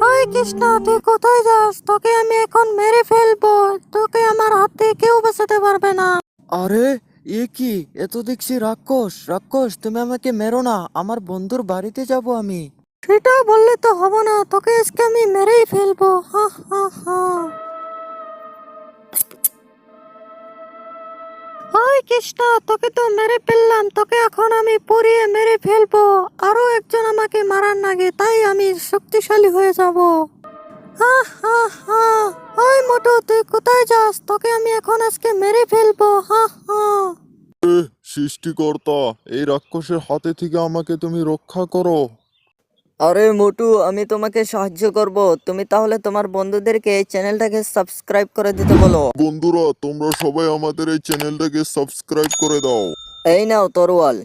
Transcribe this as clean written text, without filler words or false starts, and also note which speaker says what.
Speaker 1: ওই কৃষ্ণ, তুই কোথায় যাস? তোকে আমি এখন মেরে ফেলবো। তোকে আমার হাত থেকে কেউ বাঁচাতে পারবে না।
Speaker 2: আরে, এ কি? এ তো দেখছি রাক্ষস। রাক্ষস, তুমি আমাকে মেরো না, আমার বন্ধুর বাড়িতে যাব আমি।
Speaker 1: সেটা বললে তো হবো না, তোকে আজকে আমি মেরেই ফেলবো। হা হা হা। ওই কৃষ্ণ, তোকে তো মেরে ফেললাম, তোকে এখন আমি পুড়িয়ে মেরে ফেলবো। আরো একজন আমাকে মারার নাগে, তাই আমি শক্তিশালী হয়ে যাব। হা হা হা। ওই মোটু, তুই কোথায় যাস? তোকে আমি এখন আজকে মেরে ফেলবো। হা হা।
Speaker 3: সৃষ্টিকর্তা, এই রাক্ষসের হাতে থেকে আমাকে তুমি রক্ষা করো।
Speaker 2: আরে মোটু, আমি তোমাকে সাহায্য করব। তুমি তাহলে তোমার বন্ধুদেরকে এই চ্যানেলটাকে সাবস্ক্রাইব করে দিতে বলো।
Speaker 3: বন্ধুরা, তোমরা সবাই আমাদের এই চ্যানেলটাকে সাবস্ক্রাইব করে দাও।
Speaker 2: এই নাও তরোয়াল।